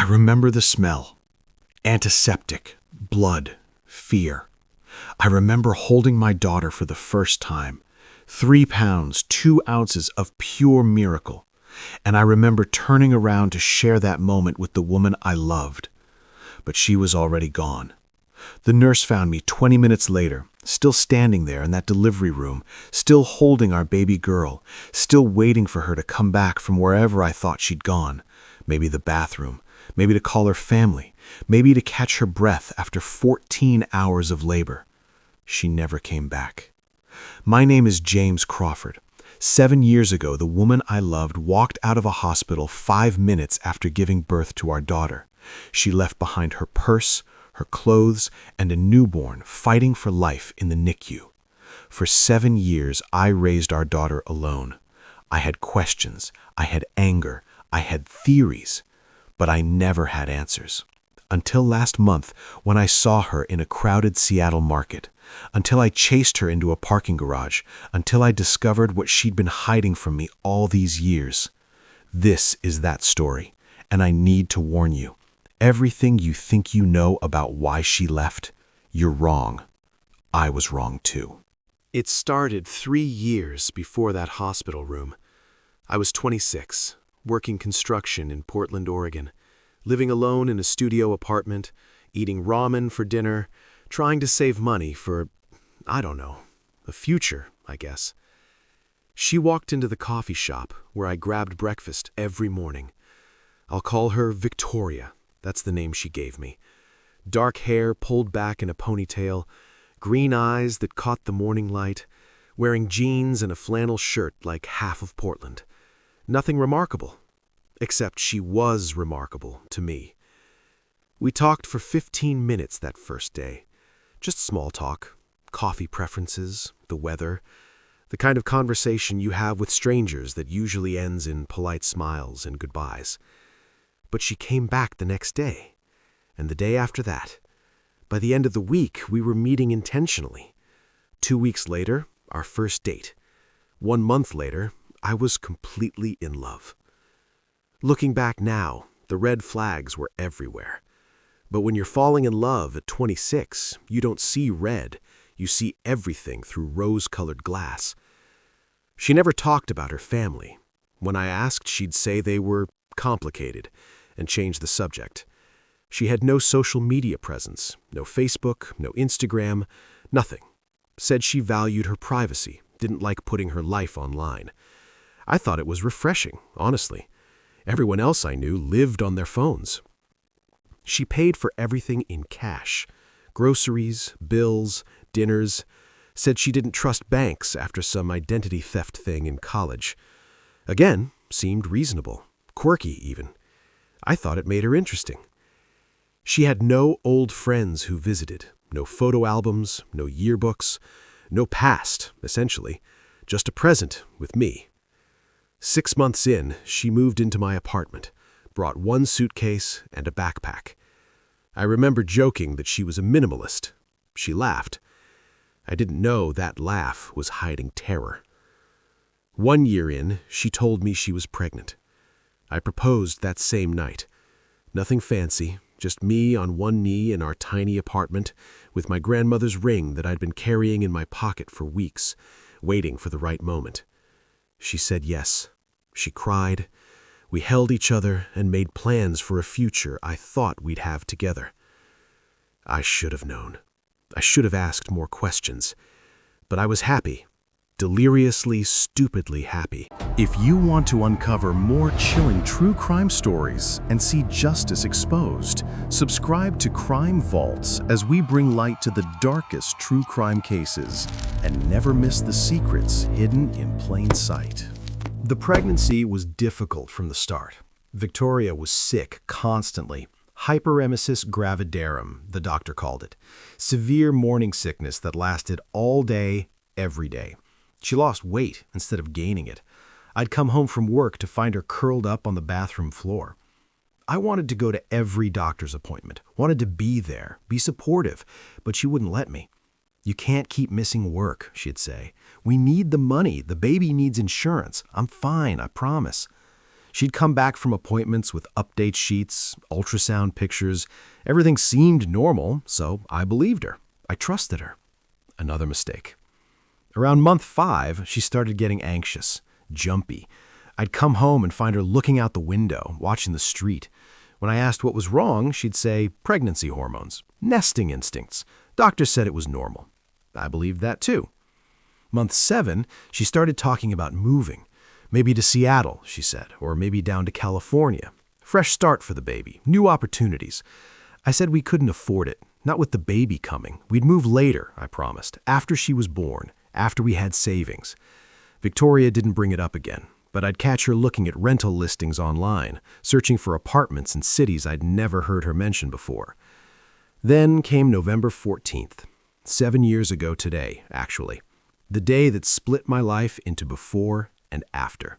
I remember the smell. Antiseptic, blood, fear. I remember holding my daughter for the first time. 3 pounds, 2 ounces of pure miracle. And I remember turning around to share that moment with the woman I loved. But she was already gone. The nurse found me 20 minutes later, still standing there in that delivery room, still holding our baby girl, still waiting for her to come back from wherever I thought she'd gone. Maybe the bathroom, maybe to call her family, maybe to catch her breath after 14 hours of labor. She never came back. My name is James Crawford. 7 years ago, the woman I loved walked out of a hospital 5 minutes after giving birth to our daughter. She left behind her purse, her clothes, and a newborn fighting for life in the NICU. For 7 years, I raised our daughter alone. I had questions, I had anger, I had theories, but I never had answers. Until last month, when I saw her in a crowded Seattle market. Until I chased her into a parking garage. Until I discovered what she'd been hiding from me all these years. This is that story, and I need to warn you. Everything you think you know about why she left, you're wrong. I was wrong too. It started 3 years before that hospital room. I was 26, working construction in Portland, Oregon, living alone in a studio apartment, eating ramen for dinner, trying to save money for, I don't know, a future, I guess. She walked into the coffee shop where I grabbed breakfast every morning. I'll call her Victoria. That's the name she gave me. Dark hair pulled back in a ponytail, green eyes that caught the morning light, wearing jeans and a flannel shirt like half of Portland. Nothing remarkable, except she was remarkable to me. We talked for 15 minutes that first day. Just small talk, coffee preferences, the weather, the kind of conversation you have with strangers that usually ends in polite smiles and goodbyes. But she came back the next day, and the day after that. By the end of the week, we were meeting intentionally. 2 weeks later, our first date. 1 month later, I was completely in love. Looking back now, the red flags were everywhere. But when you're falling in love at 26, you don't see red. You see everything through rose-colored glass. She never talked about her family. When I asked, she'd say they were complicated and change the subject. She had no social media presence, no Facebook, no Instagram, nothing. Said she valued her privacy, didn't like putting her life online. I thought it was refreshing, honestly. Everyone else I knew lived on their phones. She paid for everything in cash. Groceries, bills, dinners. Said she didn't trust banks after some identity theft thing in college. Again, seemed reasonable, quirky even. I thought it made her interesting. She had no old friends who visited, no photo albums, no yearbooks, no past, essentially, just a present with me. 6 months in, she moved into my apartment, brought 1 suitcase and a backpack. I remember joking that she was a minimalist. She laughed. I didn't know that laugh was hiding terror. 1 year in, she told me she was pregnant. I proposed that same night. Nothing fancy, just me on one knee in our tiny apartment with my grandmother's ring that I'd been carrying in my pocket for weeks, waiting for the right moment. She said yes. She cried. We held each other and made plans for a future I thought we'd have together. I should have known. I should have asked more questions. But I was happy. Deliriously, stupidly happy. If you want to uncover more chilling true crime stories and see justice exposed, subscribe to Crime Vaults as we bring light to the darkest true crime cases and never miss the secrets hidden in plain sight. The pregnancy was difficult from the start. Victoria was sick constantly. Hyperemesis gravidarum, the doctor called it. Severe morning sickness that lasted all day, every day. She lost weight instead of gaining it. I'd come home from work to find her curled up on the bathroom floor. I wanted to go to every doctor's appointment, wanted to be there, be supportive, but she wouldn't let me. You can't keep missing work, she'd say. We need the money. The baby needs insurance. I'm fine, I promise. She'd come back from appointments with update sheets, ultrasound pictures. Everything seemed normal, so I believed her. I trusted her. Another mistake. Around month 5, she started getting anxious, jumpy. I'd come home and find her looking out the window, watching the street. When I asked what was wrong, she'd say pregnancy hormones, nesting instincts. Doctor said it was normal. I believed that too. Month 7, she started talking about moving. Maybe to Seattle, she said, or maybe down to California. Fresh start for the baby, new opportunities. I said we couldn't afford it, not with the baby coming. We'd move later, I promised, after she was born, after we had savings. Victoria didn't bring it up again, but I'd catch her looking at rental listings online, searching for apartments in cities I'd never heard her mention before. Then came November 14th, 7 years ago today, actually, the day that split my life into before and after.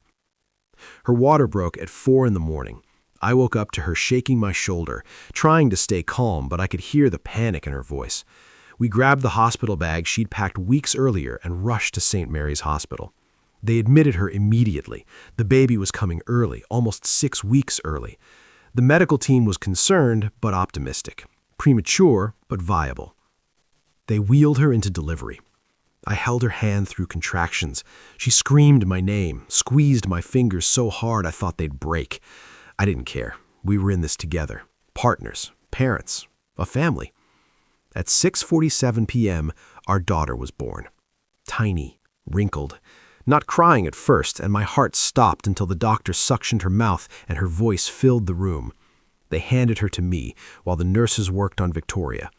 Her water broke at 4 in the morning. I woke up to her shaking my shoulder, trying to stay calm, but I could hear the panic in her voice. We grabbed the hospital bag she'd packed weeks earlier and rushed to St. Mary's Hospital. They admitted her immediately. The baby was coming early, almost 6 weeks early. The medical team was concerned, but optimistic. Premature, but viable. They wheeled her into delivery. I held her hand through contractions. She screamed my name, squeezed my fingers so hard I thought they'd break. I didn't care. We were in this together. Partners, parents, a family. At 6:47 p.m., our daughter was born. Tiny, wrinkled, not crying at first, and my heart stopped until the doctor suctioned her mouth and her voice filled the room. They handed her to me while the nurses worked on Victoria.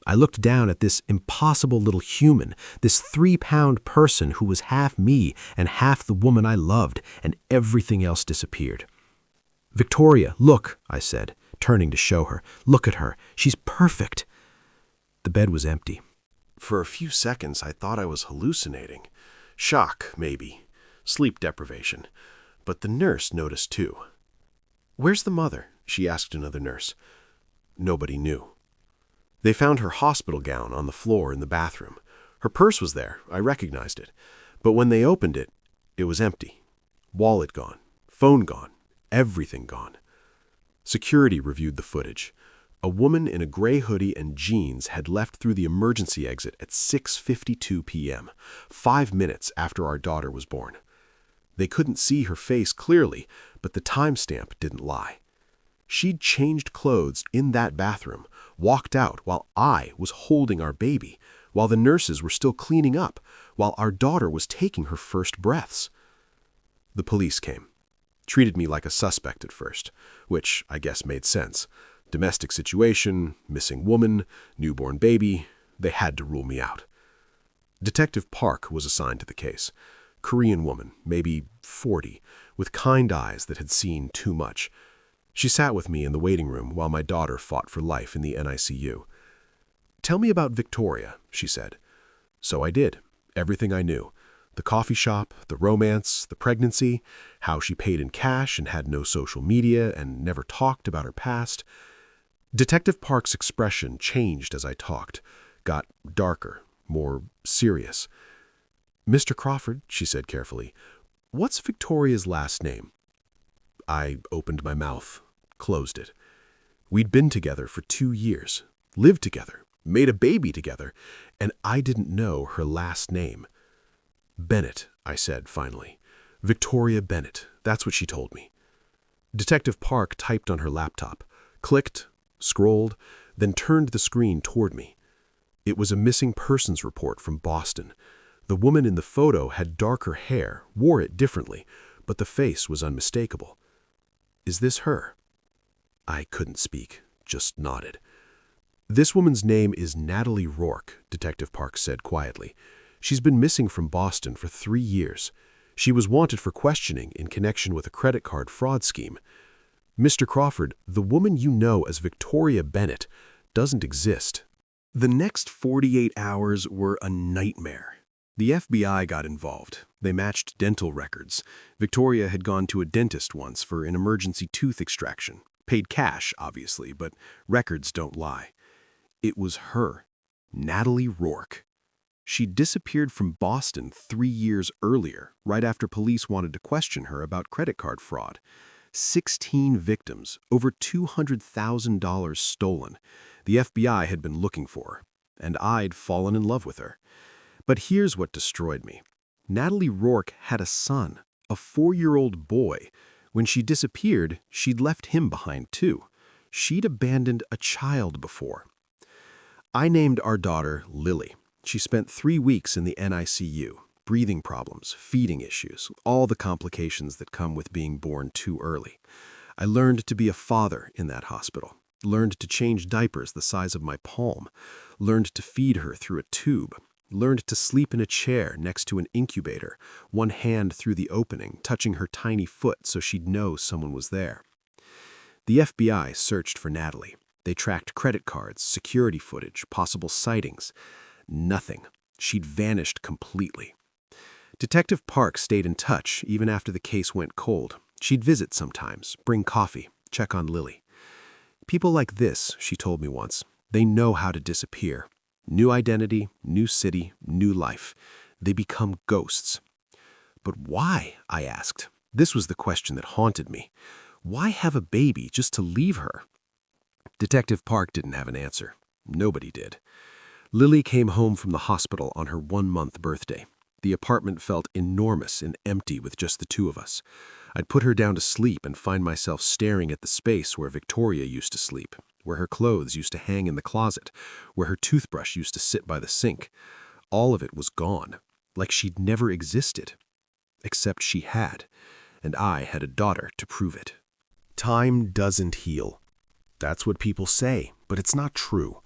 I looked down at this impossible little human, this 3-pound person who was half me and half the woman I loved, and everything else disappeared. "Victoria, look," I said, turning to show her. "Look at her. She's perfect." The bed was empty. For a few seconds, I thought I was hallucinating. Shock, maybe. Sleep deprivation. But the nurse noticed too. "Where's the mother?" she asked another nurse. Nobody knew. They found her hospital gown on the floor in the bathroom. Her purse was there. I recognized it. But when they opened it, it was empty. Wallet gone. Phone gone. Everything gone. Security reviewed the footage. A woman in a gray hoodie and jeans had left through the emergency exit at 6:52 p.m., 5 minutes after our daughter was born. They couldn't see her face clearly, but the timestamp didn't lie. She'd changed clothes in that bathroom, walked out while I was holding our baby, while the nurses were still cleaning up, while our daughter was taking her first breaths. The police came. Treated me like a suspect at first, which I guess made sense. Domestic situation, missing woman, newborn baby, they had to rule me out. Detective Park was assigned to the case. Korean woman, maybe 40, with kind eyes that had seen too much. She sat with me in the waiting room while my daughter fought for life in the NICU. "Tell me about Victoria," she said. So I did. Everything I knew. The coffee shop, the romance, the pregnancy, how she paid in cash and had no social media and never talked about her past. Detective Park's expression changed as I talked, got darker, more serious. "Mr. Crawford," she said carefully, "what's Victoria's last name?" I opened my mouth, closed it. We'd been together for 2 years, lived together, made a baby together, and I didn't know her last name. "Bennett," I said finally. "Victoria Bennett, that's what she told me." Detective Park typed on her laptop, clicked, scrolled, then turned the screen toward me. It was a missing persons report from Boston. The woman in the photo had darker hair, wore it differently, but the face was unmistakable. "Is this her?" I couldn't speak, just nodded. "This woman's name is Natalie Rourke," Detective Park said quietly. "She's been missing from Boston for 3 years. She was wanted for questioning in connection with a credit card fraud scheme. Mr. Crawford, the woman you know as Victoria Bennett doesn't exist." The next 48 hours were a nightmare. The FBI got involved. They matched dental records. Victoria had gone to a dentist once for an emergency tooth extraction. Paid cash, obviously, but records don't lie. It was her, Natalie Rourke. She disappeared from Boston 3 years earlier, right after police wanted to question her about credit card fraud. 16 victims, over $200,000 stolen. The FBI had been looking for her, and I'd fallen in love with her. But here's what destroyed me. Natalie Rourke had a son, a 4-year-old boy. When she disappeared, she'd left him behind too. She'd abandoned a child before. I named our daughter Lily. She spent 3 weeks in the NICU. Breathing problems, feeding issues, all the complications that come with being born too early. I learned to be a father in that hospital, learned to change diapers the size of my palm, learned to feed her through a tube, learned to sleep in a chair next to an incubator, one hand through the opening, touching her tiny foot so she'd know someone was there. The FBI searched for Natalie. They tracked credit cards, security footage, possible sightings. Nothing. She'd vanished completely. Detective Park stayed in touch even after the case went cold. She'd visit sometimes, bring coffee, check on Lily. People like this, she told me once, they know how to disappear. New identity, new city, new life. They become ghosts. But why? I asked. This was the question that haunted me. Why have a baby just to leave her? Detective Park didn't have an answer. Nobody did. Lily came home from the hospital on her 1-month birthday. The apartment felt enormous and empty with just the two of us. I'd put her down to sleep and find myself staring at the space where Victoria used to sleep, where her clothes used to hang in the closet, where her toothbrush used to sit by the sink. All of it was gone, like she'd never existed. Except she had, and I had a daughter to prove it. Time doesn't heal. That's what people say, but it's not true.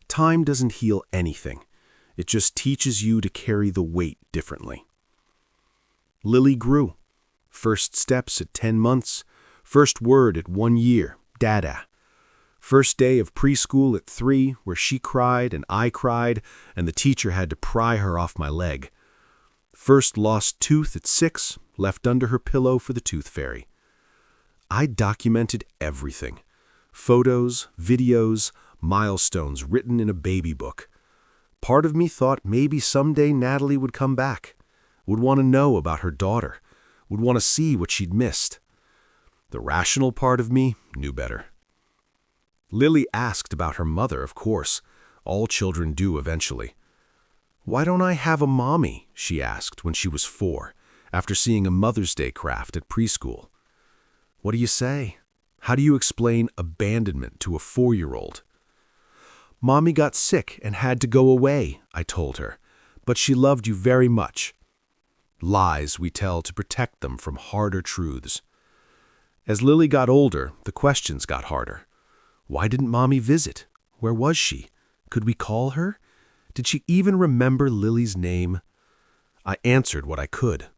Time doesn't heal anything. It just teaches you to carry the weight differently. Lily grew. First steps at 10 months. First word at 1 year, Dada. First day of preschool at 3, where she cried and I cried, and the teacher had to pry her off my leg. First lost tooth at 6, left under her pillow for the tooth fairy. I documented everything. Photos, videos, milestones written in a baby book. Part of me thought maybe someday Natalie would come back, would want to know about her daughter, would want to see what she'd missed. The rational part of me knew better. Lily asked about her mother, of course. All children do eventually. "Why don't I have a mommy?" she asked when she was 4, after seeing a Mother's Day craft at preschool. What do you say? How do you explain abandonment to a 4-year-old? "Mommy got sick and had to go away," I told her, "but she loved you very much." Lies we tell to protect them from harder truths. As Lily got older, the questions got harder. Why didn't Mommy visit? Where was she? Could we call her? Did she even remember Lily's name? I answered what I could,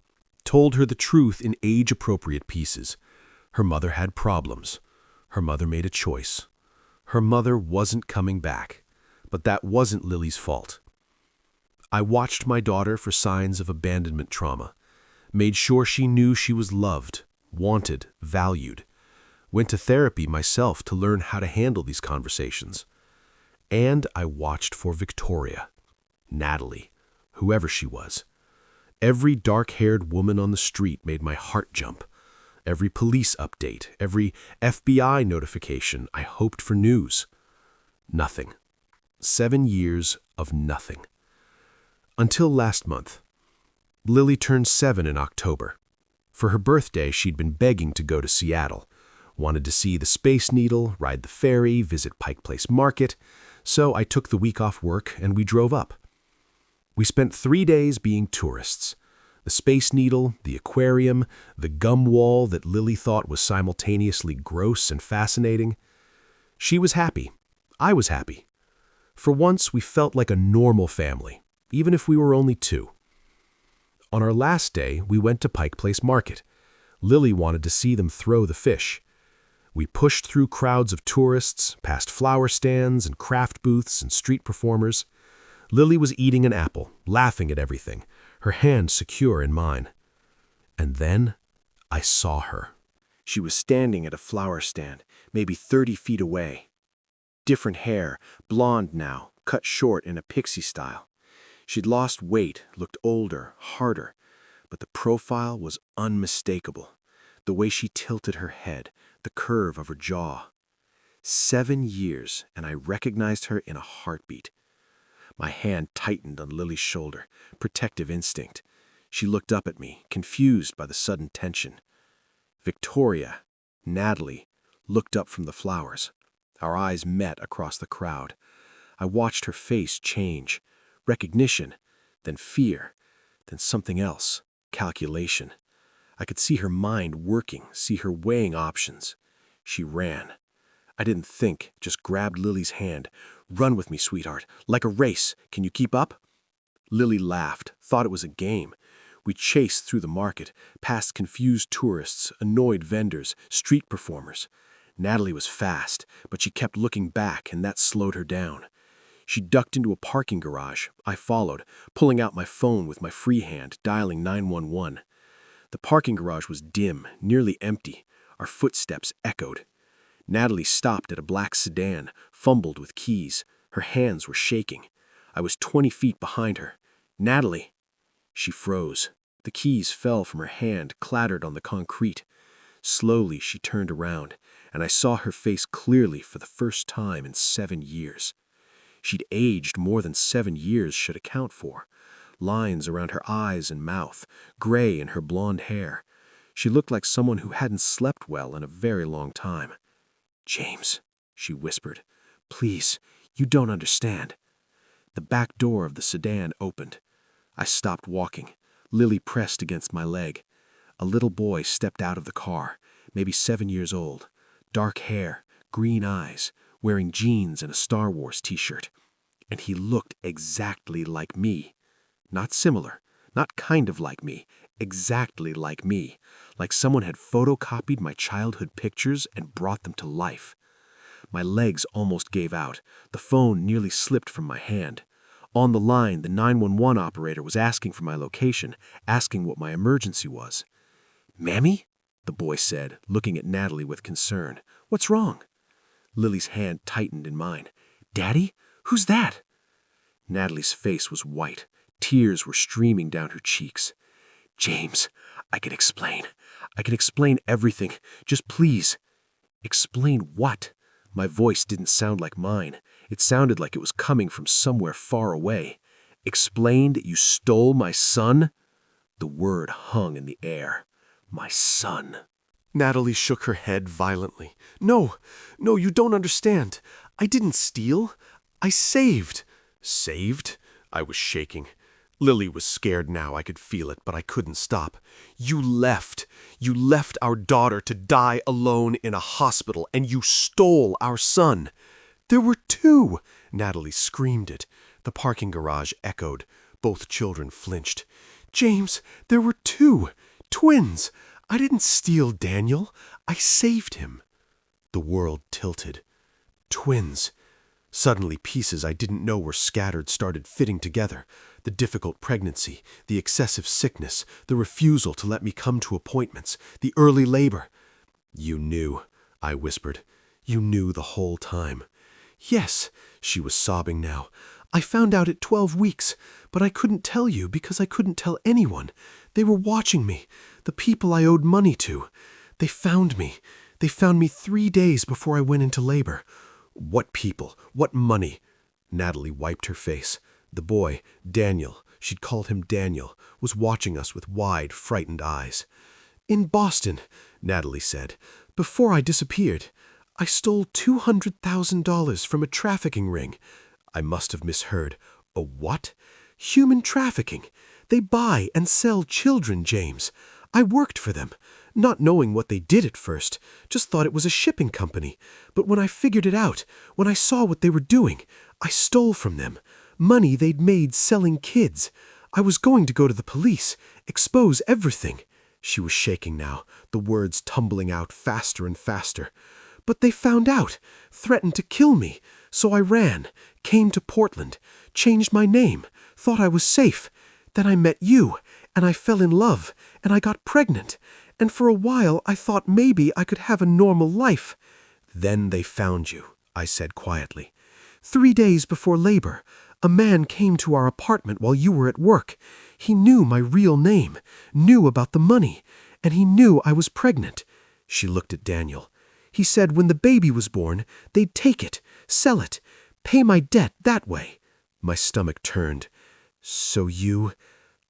told her the truth in age-appropriate pieces. Her mother had problems. Her mother made a choice. Her mother wasn't coming back, but that wasn't Lily's fault. I watched my daughter for signs of abandonment trauma, made sure she knew she was loved, wanted, valued, went to therapy myself to learn how to handle these conversations. And I watched for Victoria, Natalie, whoever she was. Every dark-haired woman on the street made my heart jump. Every police update, every FBI notification, I hoped for news. Nothing. 7 years of nothing. Until last month. Lily turned 7 in October. For her birthday, she'd been begging to go to Seattle. Wanted to see the Space Needle, ride the ferry, visit Pike Place Market. So I took the week off work and we drove up. We spent 3 days being tourists. The Space Needle, the aquarium, the gum wall that Lily thought was simultaneously gross and fascinating. She was happy. I was happy. For once, we felt like a normal family, even if we were only 2. On our last day, we went to Pike Place Market. Lily wanted to see them throw the fish. We pushed through crowds of tourists, past flower stands and craft booths and street performers. Lily was eating an apple, laughing at everything, her hand secure in mine. And then I saw her. She was standing at a flower stand, maybe 30 feet away. Different hair, blonde now, cut short in a pixie style. She'd lost weight, looked older, harder, but the profile was unmistakable. the way she tilted her head, the curve of her jaw. 7 years, and I recognized her in a heartbeat. My hand tightened on Lily's shoulder, protective instinct. She looked up at me, confused by the sudden tension. Victoria, Natalie, looked up from the flowers. Our eyes met across the crowd. I watched her face change. Recognition, then fear, then something else, calculation. I could see her mind working, see her weighing options. She ran. I didn't think, just grabbed Lily's hand. "Run with me, sweetheart, like a race. Can you keep up?" Lily laughed, thought it was a game. We chased through the market, past confused tourists, annoyed vendors, street performers. Natalie was fast, but she kept looking back, and that slowed her down. She ducked into a parking garage. I followed, pulling out my phone with my free hand, dialing 911. The parking garage was dim, nearly empty. Our footsteps echoed. Natalie stopped at a black sedan, fumbled with keys. Her hands were shaking. I was 20 feet behind her. "Natalie!" She froze. The keys fell from her hand, clattered on the concrete. Slowly, she turned around, and I saw her face clearly for the first time in 7 years. She'd aged more than 7 years should account for. Lines around her eyes and mouth, gray in her blonde hair. She looked like someone who hadn't slept well in a very long time. "James," she whispered, "please, you don't understand." The back door of the sedan opened. I stopped walking. Lily pressed against my leg. A little boy stepped out of the car, maybe 7 years old. Dark hair, green eyes, wearing jeans and a Star Wars t-shirt. And he looked exactly like me. Not similar, not kind of like me, exactly like me. Like someone had photocopied my childhood pictures and brought them to life. My legs almost gave out. The phone nearly slipped from my hand. On the line, the 911 operator was asking for my location, asking what my emergency was. "Mammy?" the boy said, looking at Natalie with concern. "What's wrong?" Lily's hand tightened in mine. "Daddy? Who's that?" Natalie's face was white. Tears were streaming down her cheeks. "James, I can explain. I can explain everything. Just please." "Explain what?" My voice didn't sound like mine. It sounded like it was coming from somewhere far away. "Explain that you stole my son?" The word hung in the air. My son. Natalie shook her head violently. No, you don't understand. I didn't steal. I saved." "Saved?" I was shaking. Lily was scared now, I could feel it, but I couldn't stop. You left our daughter to die alone in a hospital, and you stole our son." "There were 2!" Natalie screamed it. The parking garage echoed. Both children flinched. "James, there were 2. Twins. I didn't steal Daniel. I saved him." The world tilted. Twins. Suddenly, pieces I didn't know were scattered started fitting together. The difficult pregnancy, the excessive sickness, the refusal to let me come to appointments, the early labor. "You knew," I whispered. "You knew the whole time." "Yes," she was sobbing now. "I found out at 12 weeks, but I couldn't tell you because I couldn't tell anyone. They were watching me, the people I owed money to. They found me. They found me 3 days before I went into labor." "What people? What money?" Natalie wiped her face. The boy, Daniel, she'd called him Daniel, was watching us with wide, frightened eyes. "In Boston," Natalie said, "before I disappeared. I stole $200,000 from a trafficking ring." I must have misheard. "A what?" "Human trafficking. They buy and sell children, James. I worked for them, not knowing what they did at first, just thought it was a shipping company. But when I figured it out, when I saw what they were doing, I stole from them. Money they'd made selling kids. I was going to go to the police, expose everything." She was shaking now, the words tumbling out faster and faster. "But they found out, threatened to kill me. So I ran, came to Portland, changed my name, thought I was safe. Then I met you, and I fell in love, and I got pregnant. And for a while I thought maybe I could have a normal life." "Then they found you," I said quietly. 3 days before labor, a man came to our apartment while you were at work. He knew my real name, knew about the money, and he knew I was pregnant." She looked at Daniel. "He said when the baby was born, they'd take it, sell it, pay my debt that way." My stomach turned. "So you—"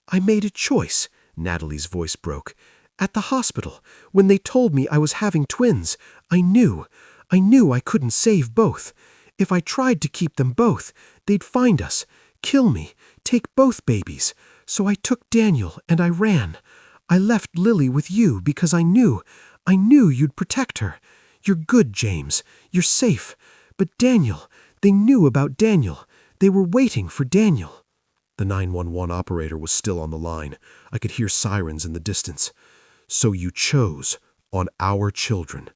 "I made a choice," Natalie's voice broke. "At the hospital, when they told me I was having twins, I knew I couldn't save both. If I tried to keep them both, they'd find us, kill me, take both babies. So I took Daniel and I ran. I left Lily with you because I knew you'd protect her. You're good, James. You're safe. But Daniel, they knew about Daniel. They were waiting for Daniel." The 911 operator was still on the line. I could hear sirens in the distance. "So you chose on our children."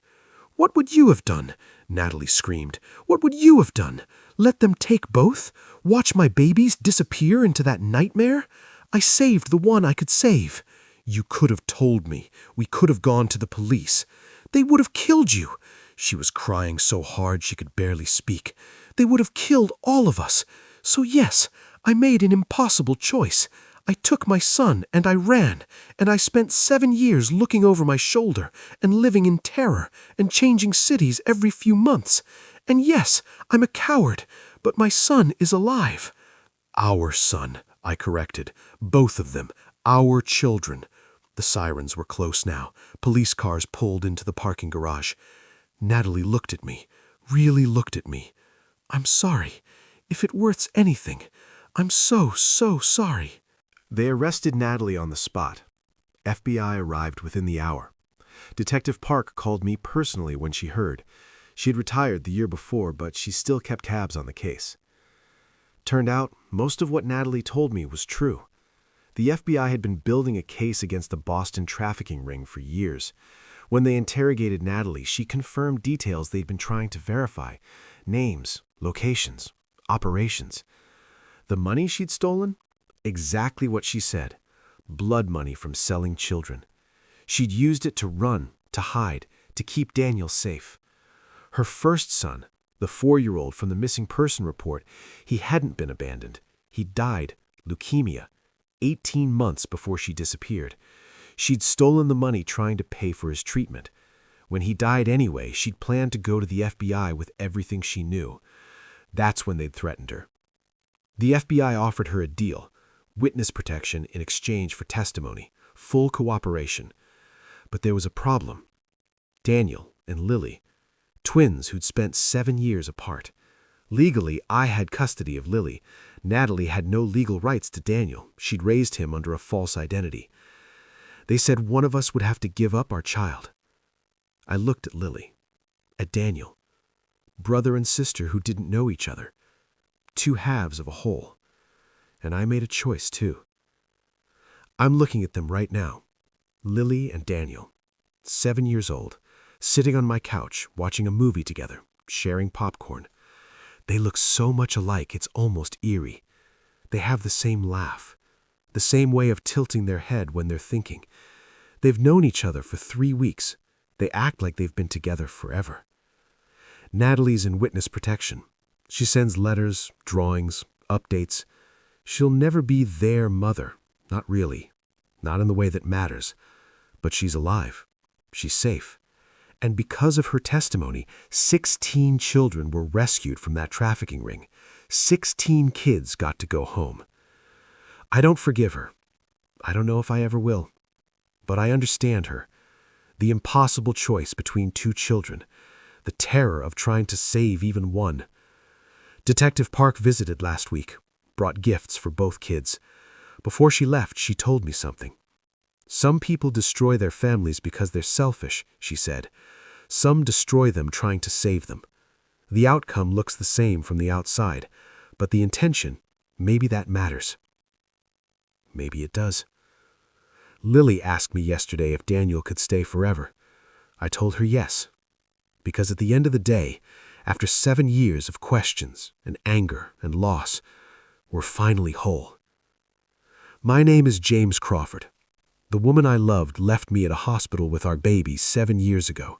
"What would you have done?" Natalie screamed. "What would you have done? Let them take both? Watch my babies disappear into that nightmare? I saved the one I could save." "You could have told me. We could have gone to the police." "They would have killed you." She was crying so hard she could barely speak. "They would have killed all of us. So yes, I made an impossible choice. I took my son and I ran, and I spent 7 years looking over my shoulder and living in terror and changing cities every few months. And yes, I'm a coward, but my son is alive." "Our son," I corrected. "Both of them. Our children." The sirens were close now. Police cars pulled into the parking garage. Natalie looked at me, really looked at me. "I'm sorry. If it worths anything, I'm so sorry." They arrested Natalie on the spot. FBI arrived within the hour. Detective Park called me personally when she heard. She had retired the year before, but she still kept tabs on the case. Turned out, most of what Natalie told me was true. The FBI had been building a case against the Boston trafficking ring for years. When they interrogated Natalie, she confirmed details they'd been trying to verify: names, locations, operations. The money she'd stolen? Exactly what she said. Blood money from selling children. She'd used it to run, to hide, to keep Daniel safe. Her first son, the 4-year-old from the missing person report, he hadn't been abandoned. He died, leukemia, 18 months before she disappeared. She'd stolen the money trying to pay for his treatment. When he died anyway, she'd planned to go to the FBI with everything she knew. That's when they'd threatened her. The FBI offered her a deal: witness protection in exchange for testimony, full cooperation. But there was a problem. Daniel and Lily, twins who'd spent 7 years apart. Legally, I had custody of Lily. Natalie had no legal rights to Daniel. She'd raised him under a false identity. They said one of us would have to give up our child. I looked at Lily, at Daniel, brother and sister who didn't know each other, 2 halves of a whole. And I made a choice, too. I'm looking at them right now, Lily and Daniel, 7 years old, sitting on my couch, watching a movie together, sharing popcorn. They look so much alike, it's almost eerie. They have the same laugh, the same way of tilting their head when they're thinking. They've known each other for 3 weeks. They act like they've been together forever. Natalie's in witness protection. She sends letters, drawings, updates. She'll never be their mother, not really, not in the way that matters. But she's alive. She's safe. And because of her testimony, 16 children were rescued from that trafficking ring. 16 kids got to go home. I don't forgive her. I don't know if I ever will. But I understand her. The impossible choice between 2 children. The terror of trying to save even one. Detective Park visited last week, brought gifts for both kids. Before she left, she told me something. Some people destroy their families because they're selfish, she said. Some destroy them trying to save them. The outcome looks the same from the outside, but the intention, maybe that matters. Maybe it does. Lily asked me yesterday if Daniel could stay forever. I told her yes, because at the end of the day, after 7 years of questions and anger and loss, we're finally whole. My name is James Crawford. The woman I loved left me at a hospital with our baby 7 years ago.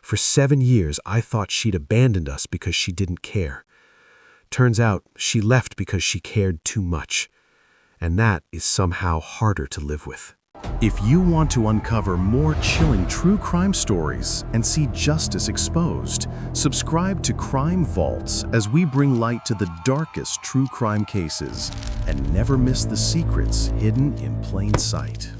For 7 years, I thought she'd abandoned us because she didn't care. Turns out, she left because she cared too much. And that is somehow harder to live with. If you want to uncover more chilling true crime stories and see justice exposed, subscribe to Crime Vaults as we bring light to the darkest true crime cases and never miss the secrets hidden in plain sight.